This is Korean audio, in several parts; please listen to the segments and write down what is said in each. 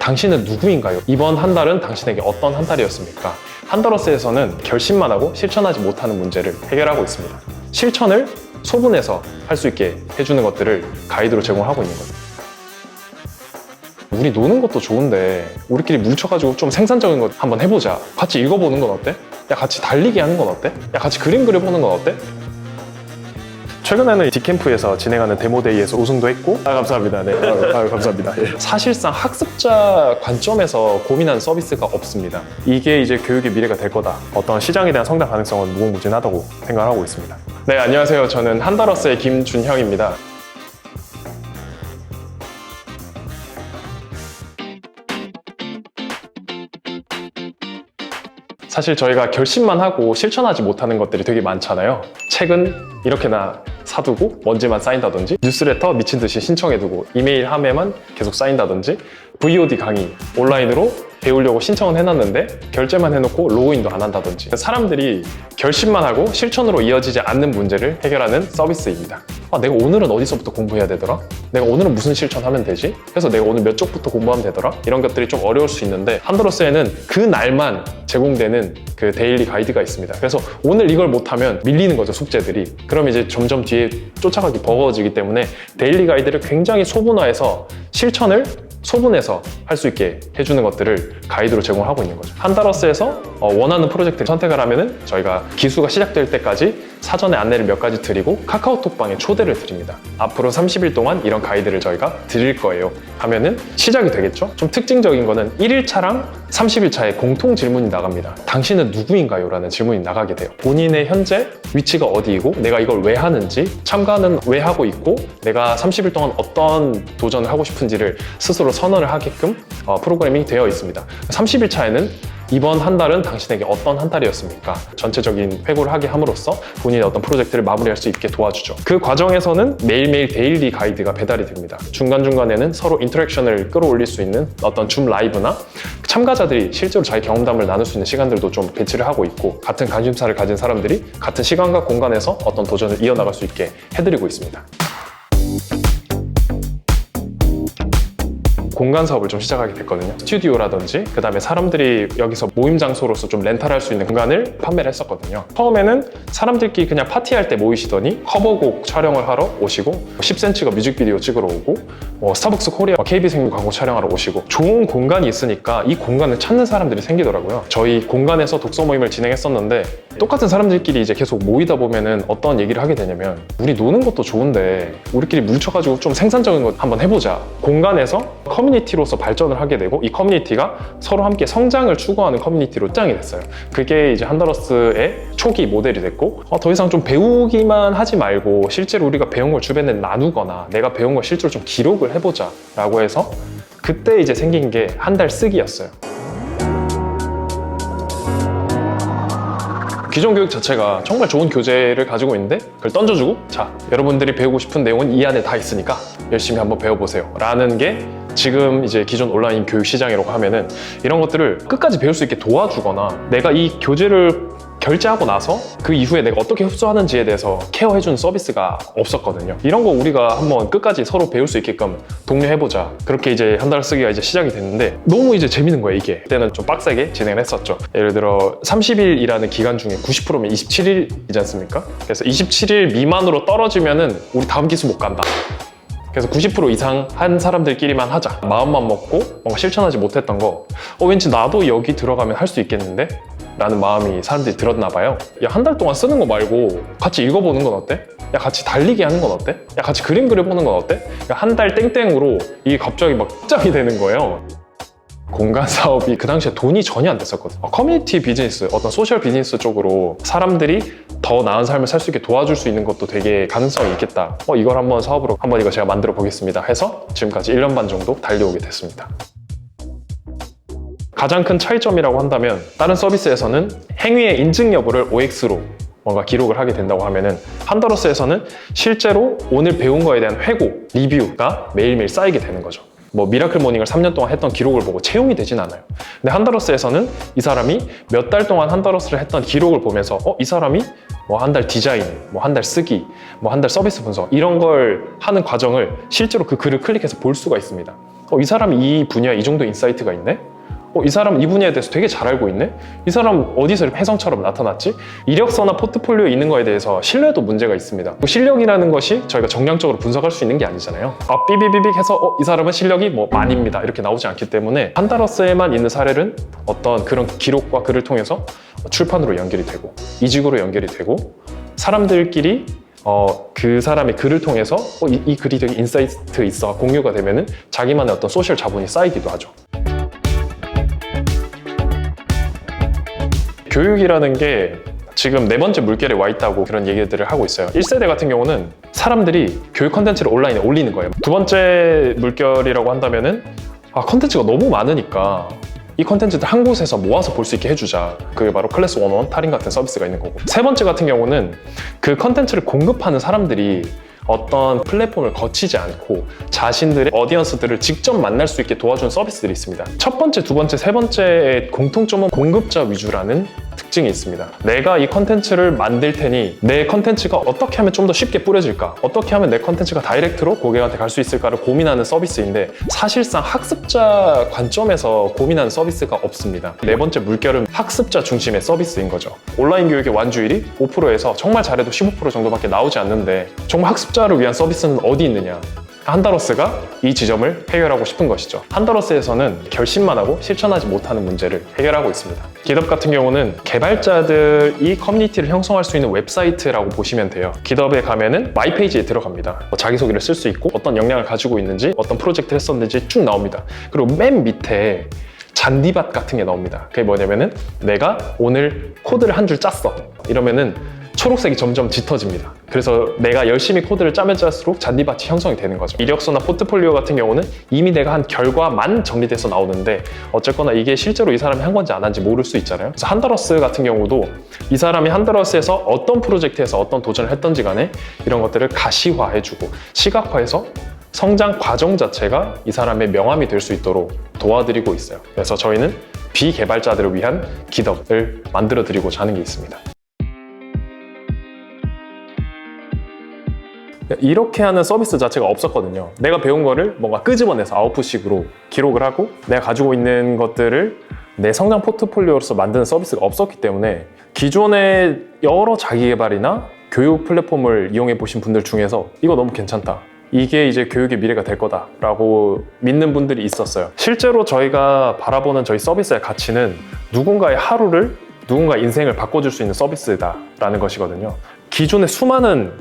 당신은 누구인가요? 이번 한 달은 당신에게 어떤 한 달이었습니까? 한더러스에서는 결심만 하고 실천하지 못하는 문제를 해결하고 있습니다. 실천을 소분해서 할 수 있게 해주는 것들을 가이드로 제공하고 있는 거죠. 우리 노는 것도 좋은데 우리끼리 뭉쳐가지고 좀 생산적인 것 한번 해보자. 같이 읽어보는 건 어때? 야, 같이 달리기 하는 건 어때? 야, 같이 그림 그려보는 건 어때? 최근에는 디캠프에서 진행하는 데모데이에서 우승도 했고 감사합니다. 네. 감사합니다. 예. 사실상 학습자 관점에서 고민하는 서비스가 없습니다. 이게 이제 교육의 미래가 될 거다. 어떤 시장에 대한 성장 가능성은 무궁무진하다고 생각하고 있습니다. 네, 안녕하세요. 저는 한더러스의 김준형입니다. 사실 저희가 결심만 하고 실천하지 못하는 것들이 되게 많잖아요. 책은 이렇게나 사두고 먼지만 쌓인다든지, 뉴스레터 미친 듯이 신청해두고 이메일 함에만 계속 쌓인다든지, VOD 강의 온라인으로 배우려고 신청은 해놨는데 결제만 해놓고 로그인도 안 한다든지, 사람들이 결심만 하고 실천으로 이어지지 않는 문제를 해결하는 서비스입니다. 내가 오늘은 어디서부터 공부해야 되더라? 내가 오늘은 무슨 실천하면 되지? 그래서 내가 오늘 몇 쪽부터 공부하면 되더라? 이런 것들이 좀 어려울 수 있는데 한더러스에는 그 날만 제공되는 그 데일리 가이드가 있습니다. 그래서 오늘 이걸 못하면 밀리는 거죠, 숙제들이. 그럼 이제 점점 뒤에 쫓아가기 버거워지기 때문에 데일리 가이드를 굉장히 소분화해서 실천을 소분해서 할 수 있게 해주는 것들을 가이드로 제공하고 있는 거죠. 한더러스에서 원하는 프로젝트를 선택을 하면은 저희가 기수가 시작될 때까지 사전에 안내를 몇 가지 드리고 카카오톡방에 초대를 드립니다. 앞으로 30일 동안 이런 가이드를 저희가 드릴 거예요 하면은 시작이 되겠죠? 좀 특징적인 거는 1일차랑 30일차에 공통 질문이 나갑니다. 당신은 누구인가요? 라는 질문이 나가게 돼요. 본인의 현재 위치가 어디이고 내가 이걸 왜 하는지, 참가는 왜 하고 있고 내가 30일 동안 어떤 도전을 하고 싶은지를 스스로 선언을 하게끔 프로그래밍이 되어 있습니다. 30일차에는 이번 한 달은 당신에게 어떤 한 달이었습니까? 전체적인 회고를 하게 함으로써 본인의 어떤 프로젝트를 마무리할 수 있게 도와주죠. 그 과정에서는 매일매일 데일리 가이드가 배달이 됩니다. 중간중간에는 서로 인터랙션을 끌어올릴 수 있는 어떤 줌 라이브나 참가자들이 실제로 자기 경험담을 나눌 수 있는 시간들도 좀 배치를 하고 있고, 같은 관심사를 가진 사람들이 같은 시간과 공간에서 어떤 도전을 이어나갈 수 있게 해드리고 있습니다. 공간 사업을 좀 시작하게 됐거든요. 스튜디오라든지 그 다음에 사람들이 여기서 모임 장소로서 좀 렌탈할 수 있는 공간을 판매를 했었거든요. 처음에는 사람들끼리 그냥 파티할 때 모이시더니 커버곡 촬영을 하러 오시고, 10cm가 뮤직비디오 찍으러 오고, 스타벅스 코리아 KB생명 광고 촬영하러 오시고, 좋은 공간이 있으니까 이 공간을 찾는 사람들이 생기더라고요. 저희 공간에서 독서 모임을 진행했었는데 똑같은 사람들끼리 이제 계속 모이다 보면은 어떤 얘기를 하게 되냐면, 우리 노는 것도 좋은데 우리끼리 뭉쳐가지고 좀 생산적인 것 한번 해보자. 공간에서 커뮤니티로서 발전을 하게 되고, 이 커뮤니티가 서로 함께 성장을 추구하는 커뮤니티로 확장이 됐어요. 그게 이제 한더러스의 초기 모델이 됐고, 더 이상 좀 배우기만 하지 말고 실제로 우리가 배운 걸 주변에 나누거나 내가 배운 걸 실제로 좀 기록을 해보자 라고 해서 그때 이제 생긴 게 한 달 쓰기였어요. 기존 교육 자체가 정말 좋은 교재를 가지고 있는데 그걸 던져주고, 자, 여러분들이 배우고 싶은 내용은 이 안에 다 있으니까 열심히 한번 배워보세요 라는 게 지금 이제 기존 온라인 교육 시장이라고 하면은, 이런 것들을 끝까지 배울 수 있게 도와주거나 내가 이 교재를 결제하고 나서 그 이후에 내가 어떻게 흡수하는지에 대해서 케어해주는 서비스가 없었거든요. 이런 거 우리가 한번 끝까지 서로 배울 수 있게끔 독려해보자. 그렇게 이제 한 달 쓰기가 이제 시작이 됐는데 너무 이제 재밌는 거예요, 이게. 그때는 좀 빡세게 진행을 했었죠. 예를 들어 30일이라는 기간 중에 90%면 27일이지 않습니까? 그래서 27일 미만으로 떨어지면은 우리 다음 기수 못 간다. 그래서 90% 이상 한 사람들끼리만 하자. 마음만 먹고 뭔가 실천하지 못했던 거, 왠지 나도 여기 들어가면 할 수 있겠는데? 라는 마음이 사람들이 들었나 봐요. 야, 한 달 동안 쓰는 거 말고 같이 읽어보는 건 어때? 야, 같이 달리기 하는 건 어때? 야, 같이 그림 그려보는 건 어때? 한 달 땡땡으로 이게 갑자기 막 확장이 되는 거예요. 공간 사업이 그 당시에 돈이 전혀 안 됐었거든요. 커뮤니티 비즈니스, 어떤 소셜 비즈니스 쪽으로 사람들이 더 나은 삶을 살 수 있게 도와줄 수 있는 것도 되게 가능성이 있겠다. 이걸 한번 사업으로 한번 이거 제가 만들어 보겠습니다 해서 지금까지 1년 반 정도 달려오게 됐습니다. 가장 큰 차이점이라고 한다면, 다른 서비스에서는 행위의 인증 여부를 OX로 뭔가 기록을 하게 된다고 하면은, 한더러스에서는 실제로 오늘 배운 거에 대한 회고, 리뷰가 매일매일 쌓이게 되는 거죠. 미라클 모닝을 3년 동안 했던 기록을 보고 채용이 되진 않아요. 근데 한더러스에서는 이 사람이 몇 달 동안 한더러스를 했던 기록을 보면서 이 사람이 한 달 디자인, 한 달 쓰기, 한 달 서비스 분석, 이런 걸 하는 과정을 실제로 그 글을 클릭해서 볼 수가 있습니다. 이 사람이 이 분야에 이 정도 인사이트가 있네? 이 사람은 이 분야에 대해서 되게 잘 알고 있네? 이 사람 어디서 이렇게 혜성처럼 나타났지? 이력서나 포트폴리오에 있는 거에 대해서 신뢰도 문제가 있습니다. 실력이라는 것이 저희가 정량적으로 분석할 수 있는 게 아니잖아요. 삐비비빅 해서 이 사람은 실력이 뭐 만입니다 이렇게 나오지 않기 때문에 한다러스에만 있는 사례는 어떤 그런 기록과 글을 통해서 출판으로 연결이 되고 이직으로 연결이 되고 사람들끼리 그 사람의 글을 통해서 이 글이 되게 인사이트 있어 공유가 되면은 자기만의 어떤 소셜 자본이 쌓이기도 하죠. 교육이라는 게 지금 네 번째 물결에 와 있다고 그런 얘기들을 하고 있어요. 1세대 같은 경우는 사람들이 교육 컨텐츠를 온라인에 올리는 거예요. 두 번째 물결이라고 한다면은 컨텐츠가 너무 많으니까 이 컨텐츠들 한 곳에서 모아서 볼 수 있게 해주자. 그게 바로 클래스 101 타림 같은 서비스가 있는 거고, 세 번째 같은 경우는 그 컨텐츠를 공급하는 사람들이 어떤 플랫폼을 거치지 않고 자신들의 어디언스들을 직접 만날 수 있게 도와주는 서비스들이 있습니다. 첫 번째, 두 번째, 세 번째의 공통점은 공급자 위주라는 특징이 있습니다. 내가 이 컨텐츠를 만들 테니 내 컨텐츠가 어떻게 하면 좀 더 쉽게 뿌려질까? 어떻게 하면 내 컨텐츠가 다이렉트로 고객한테 갈 수 있을까를 고민하는 서비스인데, 사실상 학습자 관점에서 고민하는 서비스가 없습니다. 네 번째 물결은 학습자 중심의 서비스인 거죠. 온라인 교육의 완주율이 5%에서 정말 잘해도 15% 정도밖에 나오지 않는데 정말 학습자를 위한 서비스는 어디 있느냐? 한다러스가 이 지점을 해결하고 싶은 것이죠. 한다러스에서는 결심만 하고 실천하지 못하는 문제를 해결하고 있습니다. GitHub 같은 경우는 개발자들이 커뮤니티를 형성할 수 있는 웹사이트라고 보시면 돼요. GitHub에 가면은 마이 페이지에 들어갑니다. 자기소개를 쓸 수 있고 어떤 역량을 가지고 있는지, 어떤 프로젝트를 했었는지 쭉 나옵니다. 그리고 맨 밑에 잔디밭 같은 게 나옵니다. 그게 뭐냐면은 내가 오늘 코드를 한 줄 짰어 이러면은 초록색이 점점 짙어집니다. 그래서 내가 열심히 코드를 짜면 짤수록 잔디밭이 형성이 되는 거죠. 이력서나 포트폴리오 같은 경우는 이미 내가 한 결과만 정리돼서 나오는데 어쨌거나 이게 실제로 이 사람이 한 건지 안 한지 모를 수 있잖아요. 그래서 한다러스 같은 경우도 이 사람이 한다러스에서 어떤 프로젝트에서 어떤 도전을 했던지 간에 이런 것들을 가시화해주고 시각화해서 성장 과정 자체가 이 사람의 명함이 될 수 있도록 도와드리고 있어요. 그래서 저희는 비개발자들을 위한 GitHub을 만들어드리고자 하는 게 있습니다. 이렇게 하는 서비스 자체가 없었거든요. 내가 배운 거를 뭔가 끄집어내서 아웃풋식으로 기록을 하고 내가 가지고 있는 것들을 내 성장 포트폴리오로서 만드는 서비스가 없었기 때문에 기존의 여러 자기개발이나 교육 플랫폼을 이용해 보신 분들 중에서 이거 너무 괜찮다, 이게 이제 교육의 미래가 될 거다라고 믿는 분들이 있었어요. 실제로 저희가 바라보는 저희 서비스의 가치는 누군가의 하루를, 누군가의 인생을 바꿔줄 수 있는 서비스다라는 것이거든요. 기존의 수많은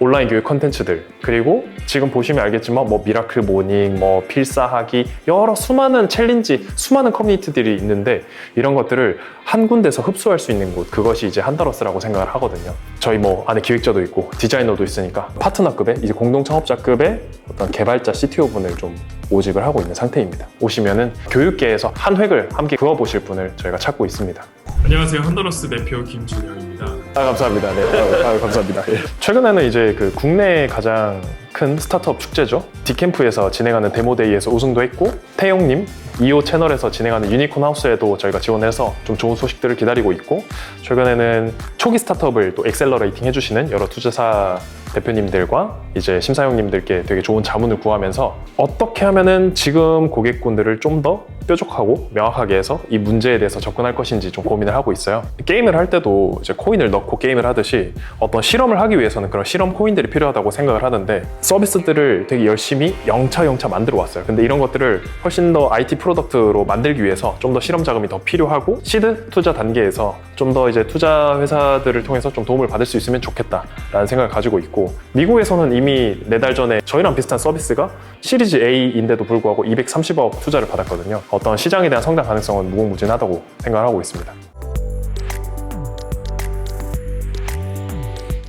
온라인 교육 컨텐츠들, 그리고 지금 보시면 알겠지만 미라클 모닝, 필사하기, 여러 수많은 챌린지, 수많은 커뮤니티들이 있는데 이런 것들을 한 군데서 흡수할 수 있는 곳, 그것이 이제 한다러스라고 생각을 하거든요. 저희 안에 기획자도 있고 디자이너도 있으니까 파트너급의, 이제 공동 창업자급의 어떤 개발자 CTO분을 좀 모집을 하고 있는 상태입니다. 오시면은 교육계에서 한 획을 함께 그어보실 분을 저희가 찾고 있습니다. 안녕하세요. 한다러스 대표 김준영입니다. 감사합니다. 네, 감사합니다. 최근에는 이제 그 국내의 가장 큰 스타트업 축제죠. 디캠프에서 진행하는 데모데이에서 우승도 했고, 태용님 2호 채널에서 진행하는 유니콘 하우스에도 저희가 지원해서 좀 좋은 소식들을 기다리고 있고, 최근에는 초기 스타트업을 또 엑셀러레이팅 해주시는 여러 투자사 대표님들과 이제 심사위원님들께 되게 좋은 자문을 구하면서 어떻게 하면은 지금 고객군들을 좀 더 뾰족하고 명확하게 해서 이 문제에 대해서 접근할 것인지 좀 고민을 하고 있어요. 게임을 할 때도 이제 코인을 넣고 게임을 하듯이 어떤 실험을 하기 위해서는 그런 실험 코인들이 필요하다고 생각을 하는데, 서비스들을 되게 열심히 영차 만들어 왔어요. 근데 이런 것들을 훨씬 더 IT 프로덕트로 만들기 위해서 좀 더 실험 자금이 더 필요하고, 시드 투자 단계에서 좀 더 이제 투자 회사들을 통해서 좀 도움을 받을 수 있으면 좋겠다라는 생각을 가지고 있고, 미국에서는 이미 4달 전에 저희랑 비슷한 서비스가 시리즈 A인데도 불구하고 230억 투자를 받았거든요. 어떤 시장에 대한 성장 가능성은 무궁무진하다고 생각을 하고 있습니다.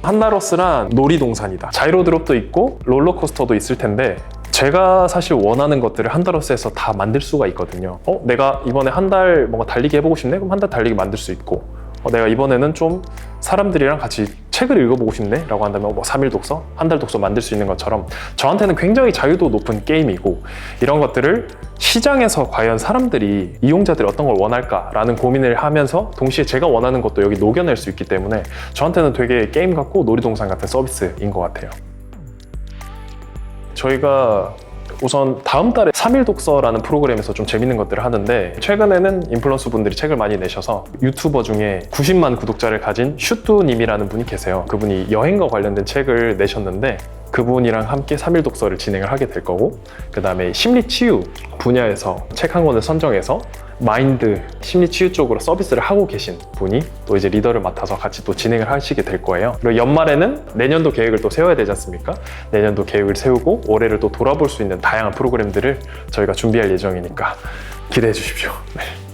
한다러스란 놀이동산이다. 자이로드롭도 있고 롤러코스터도 있을 텐데, 제가 사실 원하는 것들을 한다러스에서 다 만들 수가 있거든요. 내가 이번에 한 달 뭔가 달리기 해보고 싶네? 그럼 한 달 달리기 만들 수 있고, 내가 이번에는 좀 사람들이랑 같이 책을 읽어보고 싶네? 라고 한다면 3일 독서, 한 달 독서 만들 수 있는 것처럼 저한테는 굉장히 자유도 높은 게임이고, 이런 것들을 시장에서 과연 사람들이, 이용자들이 어떤 걸 원할까라는 고민을 하면서 동시에 제가 원하는 것도 여기 녹여낼 수 있기 때문에 저한테는 되게 게임 같고 놀이동산 같은 서비스인 것 같아요. 저희가 우선 다음 달에 3일 독서라는 프로그램에서 좀 재밌는 것들을 하는데 최근에는 인플루언서 분들이 책을 많이 내셔서 유튜버 중에 90만 구독자를 가진 슈뚜님이라는 분이 계세요. 그분이 여행과 관련된 책을 내셨는데 그분이랑 함께 3일 독서를 진행을 하게 될 거고, 그 다음에 심리치유 분야에서 책 한 권을 선정해서 마인드 심리치유 쪽으로 서비스를 하고 계신 분이 또 이제 리더를 맡아서 같이 또 진행을 하시게 될 거예요. 그리고 연말에는 내년도 계획을 또 세워야 되지 않습니까? 내년도 계획을 세우고 올해를 또 돌아볼 수 있는 다양한 프로그램들을 저희가 준비할 예정이니까 기대해 주십시오. 네.